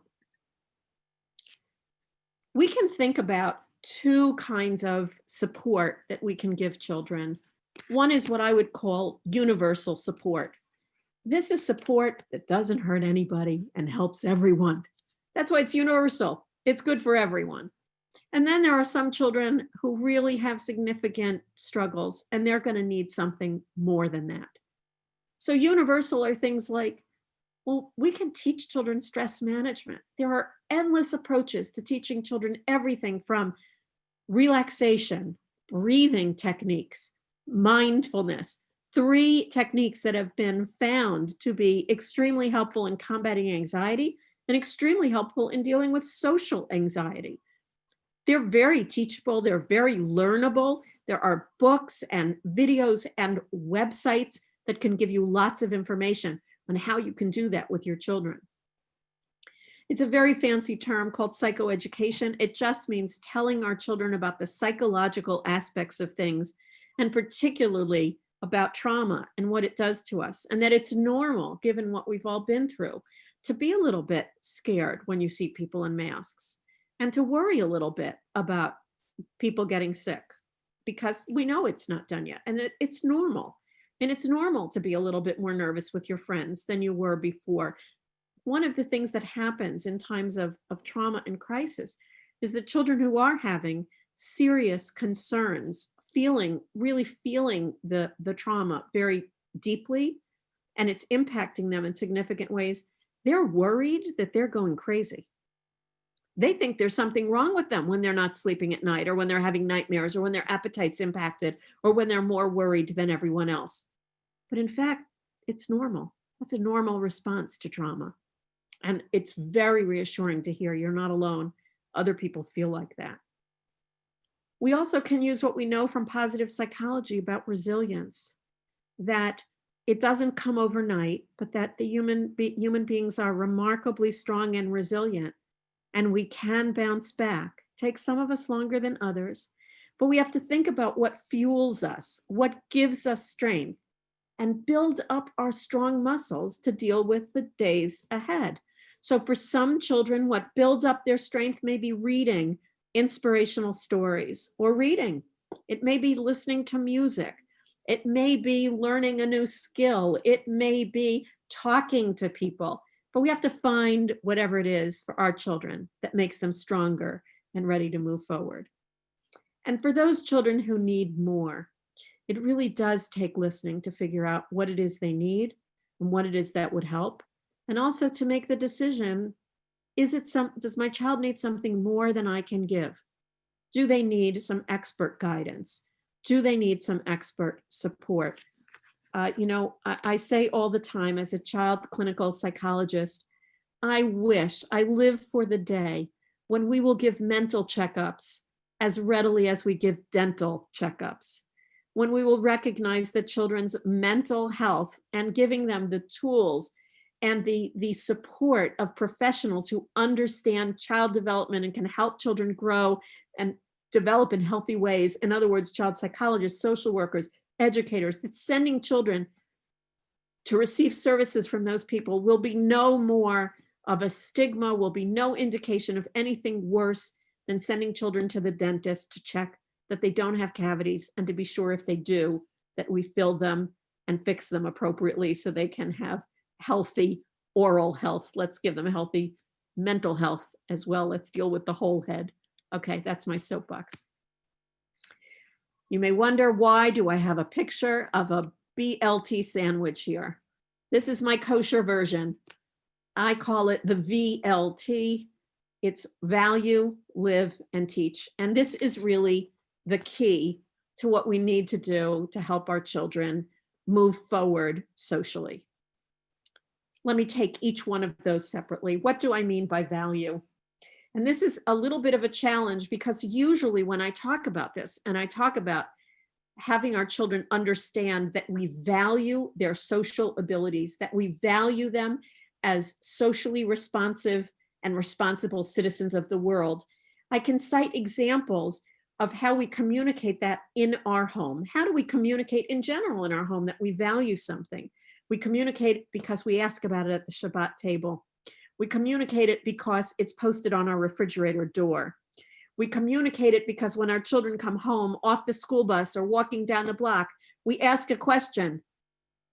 We can think about two kinds of support that we can give children. One is what I would call universal support. This is support that doesn't hurt anybody and helps everyone. That's why it's universal. It's good for everyone. And then there are some children who really have significant struggles, and they're going to need something more than that. So universal are things like, well, we can teach children stress management. There are endless approaches to teaching children everything from relaxation, breathing techniques, mindfulness, 3 techniques that have been found to be extremely helpful in combating anxiety and extremely helpful in dealing with social anxiety. They're very teachable. They're very learnable. There are books and videos and websites that can give you lots of information on how you can do that with your children. It's a very fancy term called psychoeducation. It just means telling our children about the psychological aspects of things, and particularly about trauma and what it does to us, and that it's normal, given what we've all been through, to be a little bit scared when you see people in masks, and to worry a little bit about people getting sick, because we know it's not done yet, and it's normal. And it's normal to be a little bit more nervous with your friends than you were before. One of the things that happens in times of trauma and crisis is that children who are having serious concerns, really feeling the trauma very deeply, and it's impacting them in significant ways, they're worried that they're going crazy. They think there's something wrong with them when they're not sleeping at night, or when they're having nightmares, or when their appetite's impacted, or when they're more worried than everyone else. But in fact, it's normal. That's a normal response to trauma. And it's very reassuring to hear you're not alone. Other people feel like that. We also can use what we know from positive psychology about resilience, that it doesn't come overnight, but that the human beings are remarkably strong and resilient, and we can bounce back. It takes some of us longer than others, but we have to think about what fuels us, what gives us strength, and build up our strong muscles to deal with the days ahead. So for some children, what builds up their strength may be reading inspirational stories or reading. It may be listening to music. It may be learning a new skill. It may be talking to people. But we have to find whatever it is for our children that makes them stronger and ready to move forward. And for those children who need more, it really does take listening to figure out what it is they need and what it is that would help. And also to make the decision, does my child need something more than I can give? Do they need some expert guidance? Do they need some expert support? I say all the time as a child clinical psychologist, I live for the day when we will give mental checkups as readily as we give dental checkups, when we will recognize that children's mental health and giving them the tools and the support of professionals who understand child development and can help children grow and develop in healthy ways. In other words, child psychologists, social workers, educators, that sending children to receive services from those people will be no more of a stigma, will be no indication of anything worse than sending children to the dentist to check that they don't have cavities and to be sure if they do, that we fill them and fix them appropriately so they can have healthy oral health. Let's give them healthy mental health as well. Let's deal with the whole head. Okay, that's my soapbox. You may wonder, why do I have a picture of a BLT sandwich here? This is my kosher version. I call it the VLT. It's value, live, and teach. And this is really the key to what we need to do to help our children move forward socially. Let me take each one of those separately. What do I mean by value? And this is a little bit of a challenge because usually when I talk about this and I talk about having our children understand that we value their social abilities, that we value them as socially responsive and responsible citizens of the world, I can cite examples of how we communicate that in our home. How do we communicate in general in our home that we value something? We communicate because we ask about it at the Shabbat table. We communicate it because it's posted on our refrigerator door. We communicate it because when our children come home off the school bus or walking down the block, we ask a question.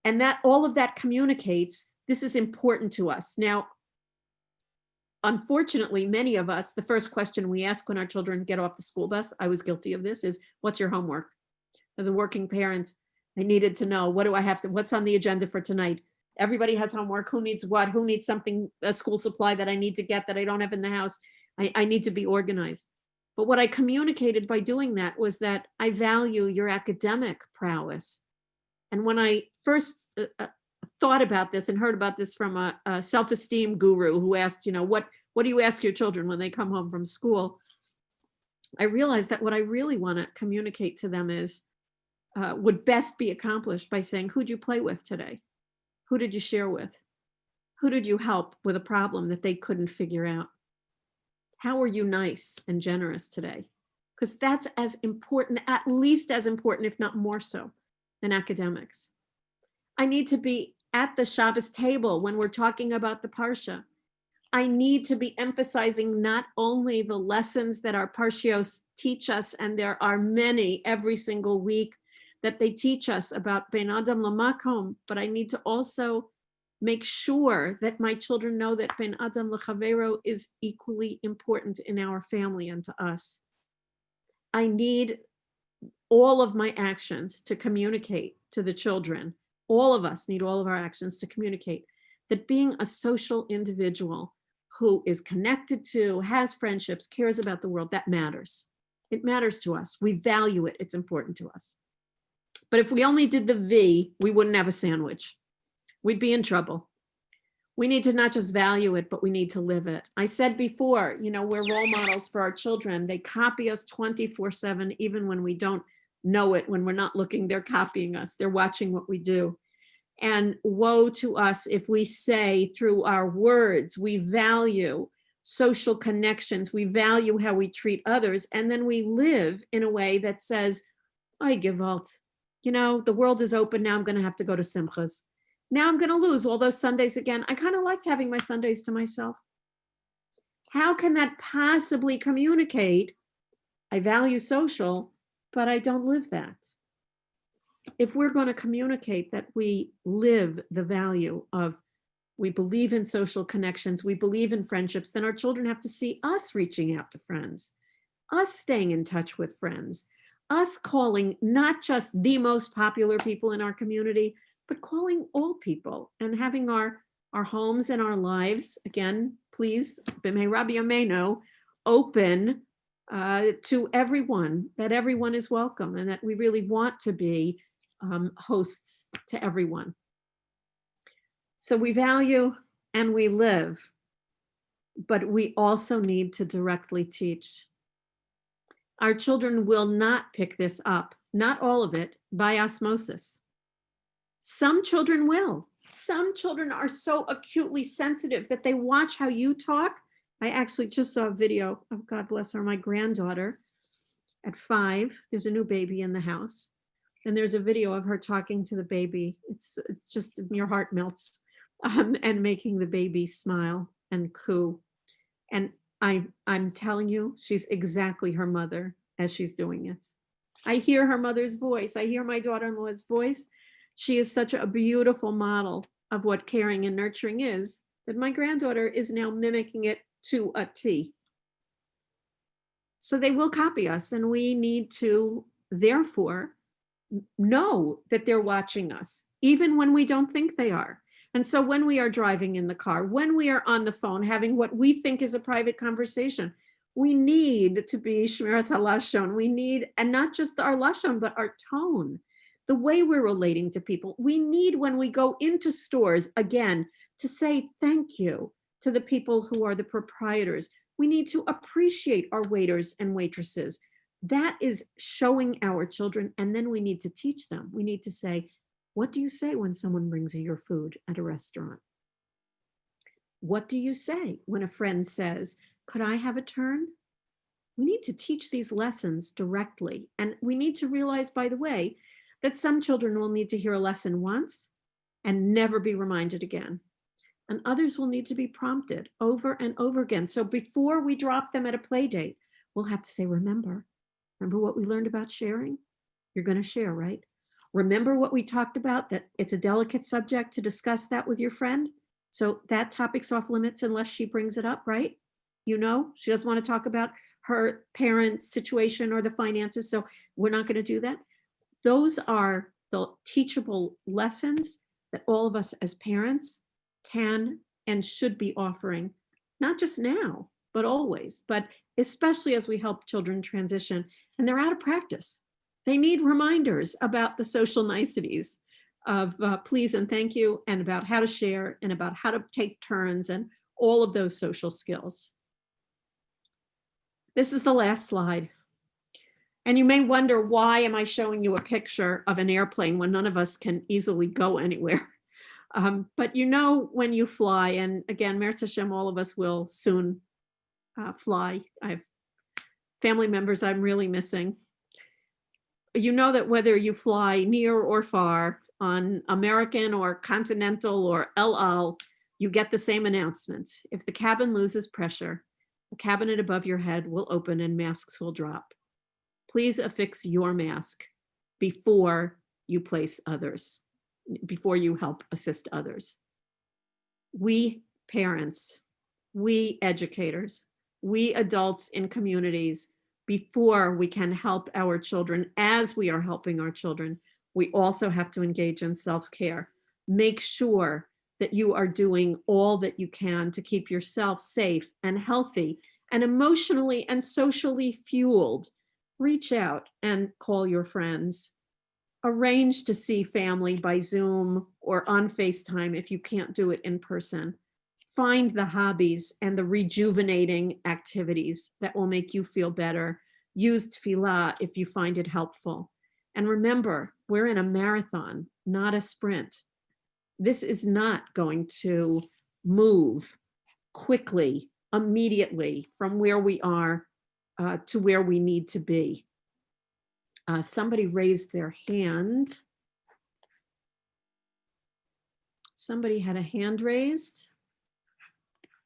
And that all of that communicates, this is important to us. Now, unfortunately, many of us, the first question we ask when our children get off the school bus, I was guilty of this, is what's your homework? As a working parent, I needed to know, what's on the agenda for tonight? Everybody has homework. Who needs what? Who needs something, a school supply that I need to get that I don't have in the house? I need to be organized. But what I communicated by doing that was that I value your academic prowess. And when I first thought about this and heard about this from a self-esteem guru who asked, what do you ask your children when they come home from school? I realized that what I really want to communicate to them is, would best be accomplished by saying, who'd you play with today? Who did you share with? Who did you help with a problem that they couldn't figure out? How were you nice and generous today? Because that's as important, at least as important, if not more so, than academics. I need to be at the Shabbos table when we're talking about the Parsha. I need to be emphasizing not only the lessons that our Parshios teach us, and there are many every single week that they teach us about Ben Adam Lamakom, but I need to also make sure that my children know that Ben Adam L'Chavero is equally important in our family and to us. I need all of my actions to communicate to the children. All of us need all of our actions to communicate that being a social individual who is connected to, has friendships, cares about the world, that matters. It matters to us. We value it. It's important to us. But if we only did the V, we wouldn't have a sandwich. We'd be in trouble. We need to not just value it, but we need to live it. I said before, we're role models for our children. They copy us 24/7, even when we don't know it, when we're not looking, they're copying us. They're watching what we do. And woe to us if we say through our words, we value social connections, we value how we treat others, and then we live in a way that says, I gewalt, the world is open, now I'm going to have to go to Simchas. Now I'm going to lose all those Sundays again. I kind of liked having my Sundays to myself. How can that possibly communicate? I value social, but I don't live that. If we're going to communicate that we live the value of we believe in social connections, we believe in friendships, then our children have to see us reaching out to friends, us staying in touch with friends, us calling not just the most popular people in our community, but calling all people and having our homes and our lives, again, please, b'mei Rabbi Yameinu, open to everyone, that everyone is welcome and that we really want to be hosts to everyone. So we value and we live, but we also need to directly teach. Our children will not pick this up, not all of it, by osmosis. Some children will. Some children are so acutely sensitive that they watch how you talk. I actually just saw a video of, God bless her, my granddaughter at 5. There's a new baby in the house. And there's a video of her talking to the baby. It's just, your heart melts, and making the baby smile and coo. And I'm telling you, she's exactly her mother as she's doing it. I hear her mother's voice. I hear my daughter-in-law's voice. She is such a beautiful model of what caring and nurturing is, that my granddaughter is now mimicking it to a T. So they will copy us, and we need to, therefore, know that they're watching us, even when we don't think they are. And so when we are driving in the car, when we are on the phone, having what we think is a private conversation, we need to be Shmiras HaLashon. We need, and not just our Lashon, but our tone, the way we're relating to people. We need, when we go into stores, again, to say thank you to the people who are the proprietors. We need to appreciate our waiters and waitresses. That is showing our children, and then we need to teach them. We need to say, what do you say when someone brings you your food at a restaurant? What do you say when a friend says, could I have a turn? We need to teach these lessons directly. And we need to realize, by the way, that some children will need to hear a lesson once and never be reminded again. And others will need to be prompted over and over again. So before we drop them at a play date, we'll have to say, remember what we learned about sharing? You're going to share, right? Remember what we talked about, that it's a delicate subject to discuss that with your friend. So that topic's off limits unless she brings it up, right? You know, she doesn't want to talk about her parents' situation or the finances. So we're not going to do that. Those are the teachable lessons that all of us as parents can and should be offering, not just now, but always, but especially as we help children transition and they're out of practice. They need reminders about the social niceties of please and thank you, and about how to share, and about how to take turns, and all of those social skills. This is the last slide. And you may wonder, why am I showing you a picture of an airplane when none of us can easily go anywhere? But you know, when you fly, and again, Meretz Hashem, all of us will soon fly. I have family members I'm really missing. You know that whether you fly near or far on American or Continental or El Al, you get the same announcement. If the cabin loses pressure, the cabinet above your head will open and masks will drop. Please affix your mask before you place others, before you help assist others. We parents, we educators, we adults in communities, before we can help our children, as we are helping our children, we also have to engage in self-care. Make sure that you are doing all that you can to keep yourself safe and healthy and emotionally and socially fueled. Reach out and call your friends. Arrange to see family by Zoom or on FaceTime if you can't do it in person. Find the hobbies and the rejuvenating activities that will make you feel better. Use tefillah if you find it helpful. And remember, we're in a marathon, not a sprint. This is not going to move quickly, immediately from where we are to where we need to be. Somebody raised their hand. Somebody had a hand raised,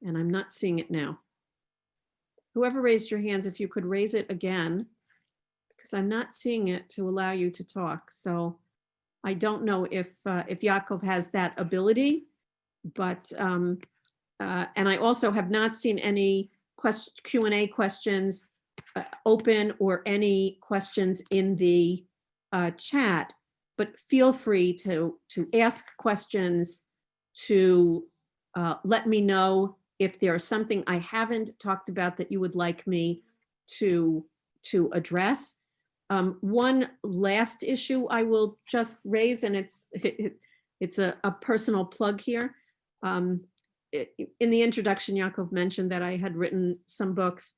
and I'm not seeing it now. Whoever raised your hands, if you could raise it again, because I'm not seeing it to allow you to talk. So I don't know if Yaakov has that ability. But, and I also have not seen any Q&A questions open or any questions in the chat, but feel free to ask questions, to let me know if there's something I haven't talked about that you would like me to address. One last issue I will just raise, and it's a personal plug here. In the introduction, Yaakov mentioned that I had written some books.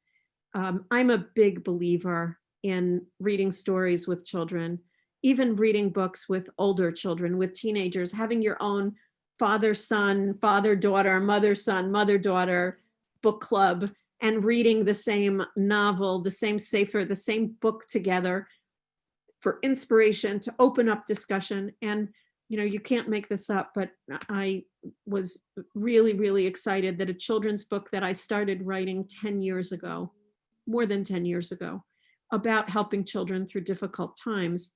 I'm a big believer in reading stories with children, even reading books with older children, with teenagers, having your own father-son, father-daughter, mother-son, mother-daughter book club, and reading the same novel, the same sefer, the same book together for inspiration, to open up discussion. And you can't make this up, but I was really, really excited that a children's book that I started writing 10 years ago, more than 10 years ago, about helping children through difficult times,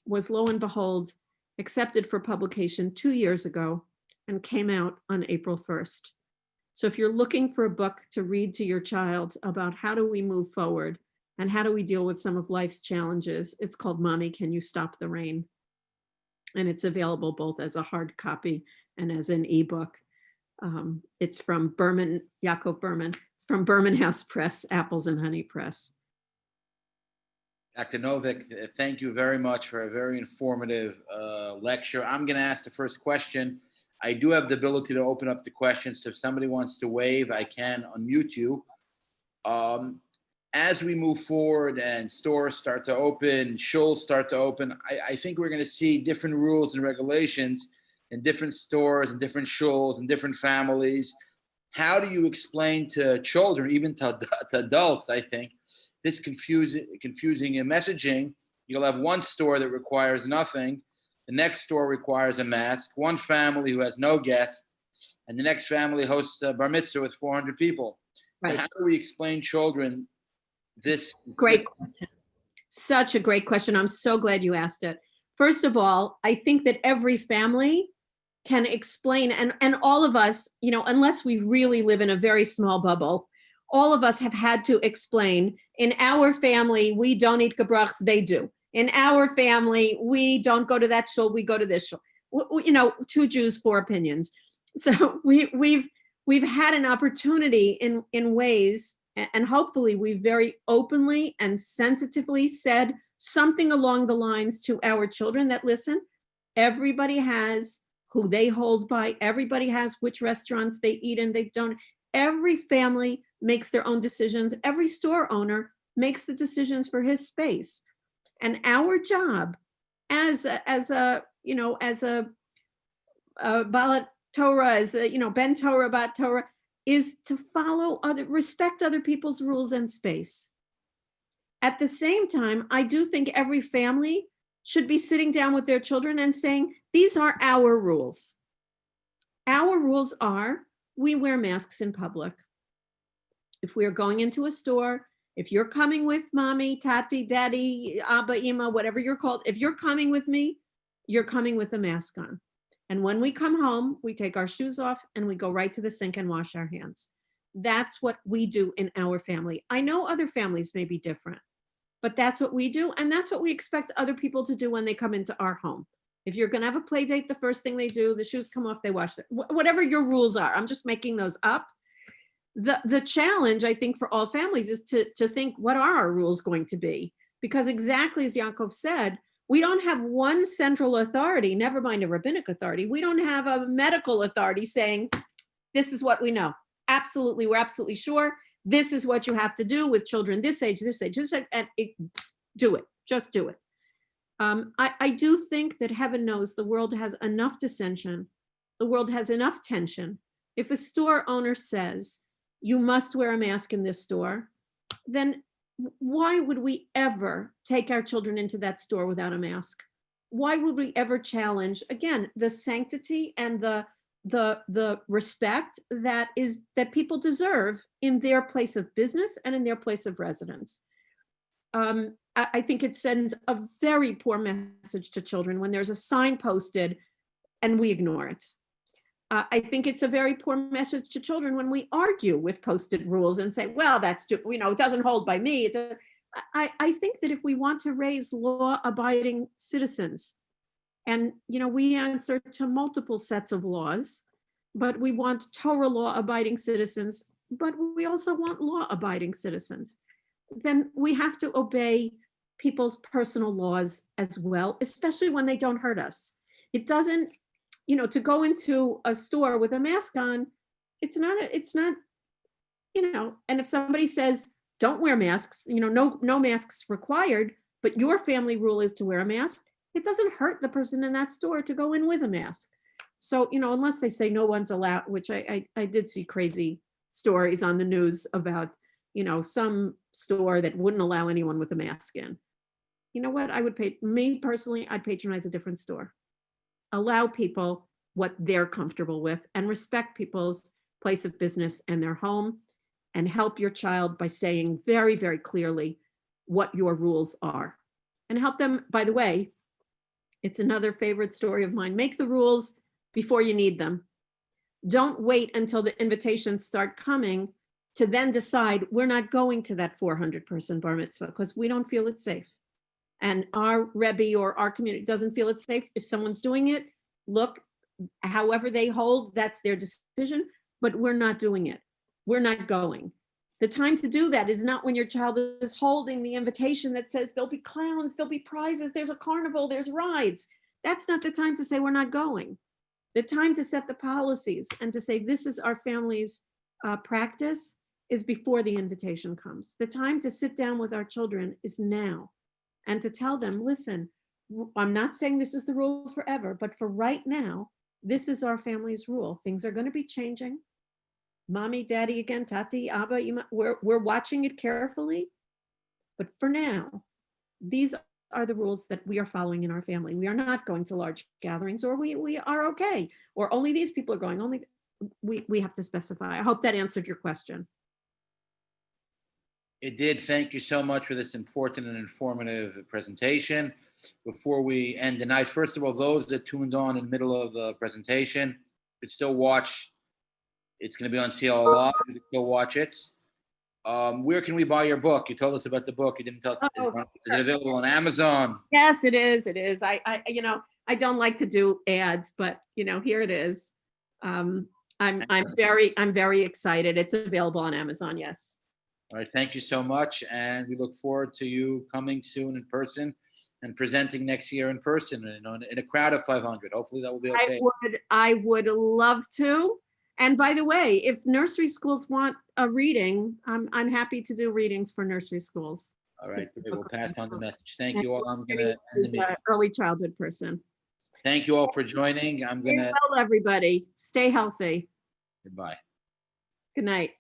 was, lo and behold, accepted for publication 2 years ago and came out on April 1st. So if you're looking for a book to read to your child about how do we move forward and how do we deal with some of life's challenges, it's called Mommy, Can You Stop the Rain? And it's available both as a hard copy and as an ebook. It's from Yaakov Berman. It's from Berman House Press, Apples and Honey Press. Dr. Novick, thank you very much for a very informative lecture. I'm going to ask the first question. I do have the ability to open up the questions. So if somebody wants to wave, I can unmute you. As we move forward and stores start to open, shuls start to open, I think we're going to see different rules and regulations in different stores and different shuls and different families. How do you explain to children, even to adults, I think, this confusing messaging? You'll have one store that requires nothing. The next store requires a mask. One family who has no guests, and the next family hosts a bar mitzvah with 400 people. Right. How do we explain children this? Great question. Such a great question. I'm so glad you asked it. First of all, I think that every family can explain, and all of us, unless we really live in a very small bubble, all of us have had to explain, in our family, we don't eat gebrachs, they do. In our family, we don't go to that shul, we go to this shul. Two Jews, four opinions. So we've had an opportunity in ways, and hopefully we very openly and sensitively said something along the lines to our children that, listen, everybody has who they hold by, everybody has which restaurants they eat and they don't. Every family makes their own decisions. Every store owner makes the decisions for his space. And our job as a Balat Torah, as a, Ben Torah, Bat Torah, is to respect other people's rules and space. At the same time, I do think every family should be sitting down with their children and saying, these are our rules. Our rules are, we wear masks in public. If we are going into a store, if you're coming with mommy, tati, daddy, abba, ima, whatever you're called, if you're coming with me, you're coming with a mask on. And when we come home, we take our shoes off and we go right to the sink and wash our hands. That's what we do in our family. I know other families may be different, but that's what we do. And that's what we expect other people to do when they come into our home. If you're going to have a play date, the first thing they do, the shoes come off, they wash it. Whatever your rules are, I'm just making those up. The challenge, I think, for all families is to think, what are our rules going to be? Because exactly as Yaakov said, we don't have one central authority, never mind a rabbinic authority. We don't have a medical authority saying, this is what we know. Absolutely, we're absolutely sure. This is what you have to do with children this age, and do it. Just do it. I do think that heaven knows the world has enough dissension. The world has enough tension. If a store owner says, you must wear a mask in this store, then why would we ever take our children into that store without a mask? Why would we ever challenge, again, the sanctity and the respect that people deserve in their place of business and in their place of residence? I think it sends a very poor message to children when there's a sign posted and we ignore it. I think it's a very poor message to children when we argue with posted rules and say, well, that's just, it doesn't hold by me. I think that if we want to raise law-abiding citizens, and we answer to multiple sets of laws, but we want Torah law-abiding citizens, but we also want law-abiding citizens, then we have to obey people's personal laws as well, especially when they don't hurt us. It doesn't, to go into a store with a mask on, it's not, and if somebody says, don't wear masks, no masks required, but your family rule is to wear a mask, it doesn't hurt the person in that store to go in with a mask. So, unless they say no one's allowed, which I did see crazy stories on the news about, some store that wouldn't allow anyone with a mask in. You know what? Me personally, I'd patronize a different store. Allow people what they're comfortable with and respect people's place of business and their home, and help your child by saying very, very clearly what your rules are. And help them, by the way, it's another favorite story of mine. Make the rules before you need them. Don't wait until the invitations start coming to then decide we're not going to that 400-person bar mitzvah because we don't feel it's safe. And our Rebbe or our community doesn't feel it's safe. If someone's doing it, look, however they hold, that's their decision, but we're not doing it. We're not going. The time to do that is not when your child is holding the invitation that says there'll be clowns, there'll be prizes, there's a carnival, there's rides. That's not the time to say we're not going. The time to set the policies and to say this is our family's practice is before the invitation comes. The time to sit down with our children is now, and to tell them, listen, I'm not saying this is the rule forever, but for right now, this is our family's rule. Things are going to be changing. Mommy, daddy, again, tati, abba, we're watching it carefully. But for now, these are the rules that we are following in our family. We are not going to large gatherings, or we are okay, or only these people are going. We have to specify. I hope that answered your question. It did. Thank you so much for this important and informative presentation. Before we end the night, first of all, those that tuned on in the middle of the presentation could still watch. It's going to be on CLL. You can still watch it. Where can we buy your book? You told us about the book. You didn't tell us. Is it available on Amazon? Yes, it is. It is. I don't like to do ads, but here it is. I'm very excited. It's available on Amazon. Yes. All right. Thank you so much, and we look forward to you coming soon in person and presenting next year in person, in a crowd of 500. Hopefully that will be okay. I would love to. And by the way, if nursery schools want a reading, I'm happy to do readings for nursery schools. All right, we'll pass on the message. Thank you all. I'm going to end the meeting. Early childhood person. Thank you all for joining. Well, everybody, stay healthy. Goodbye. Good night.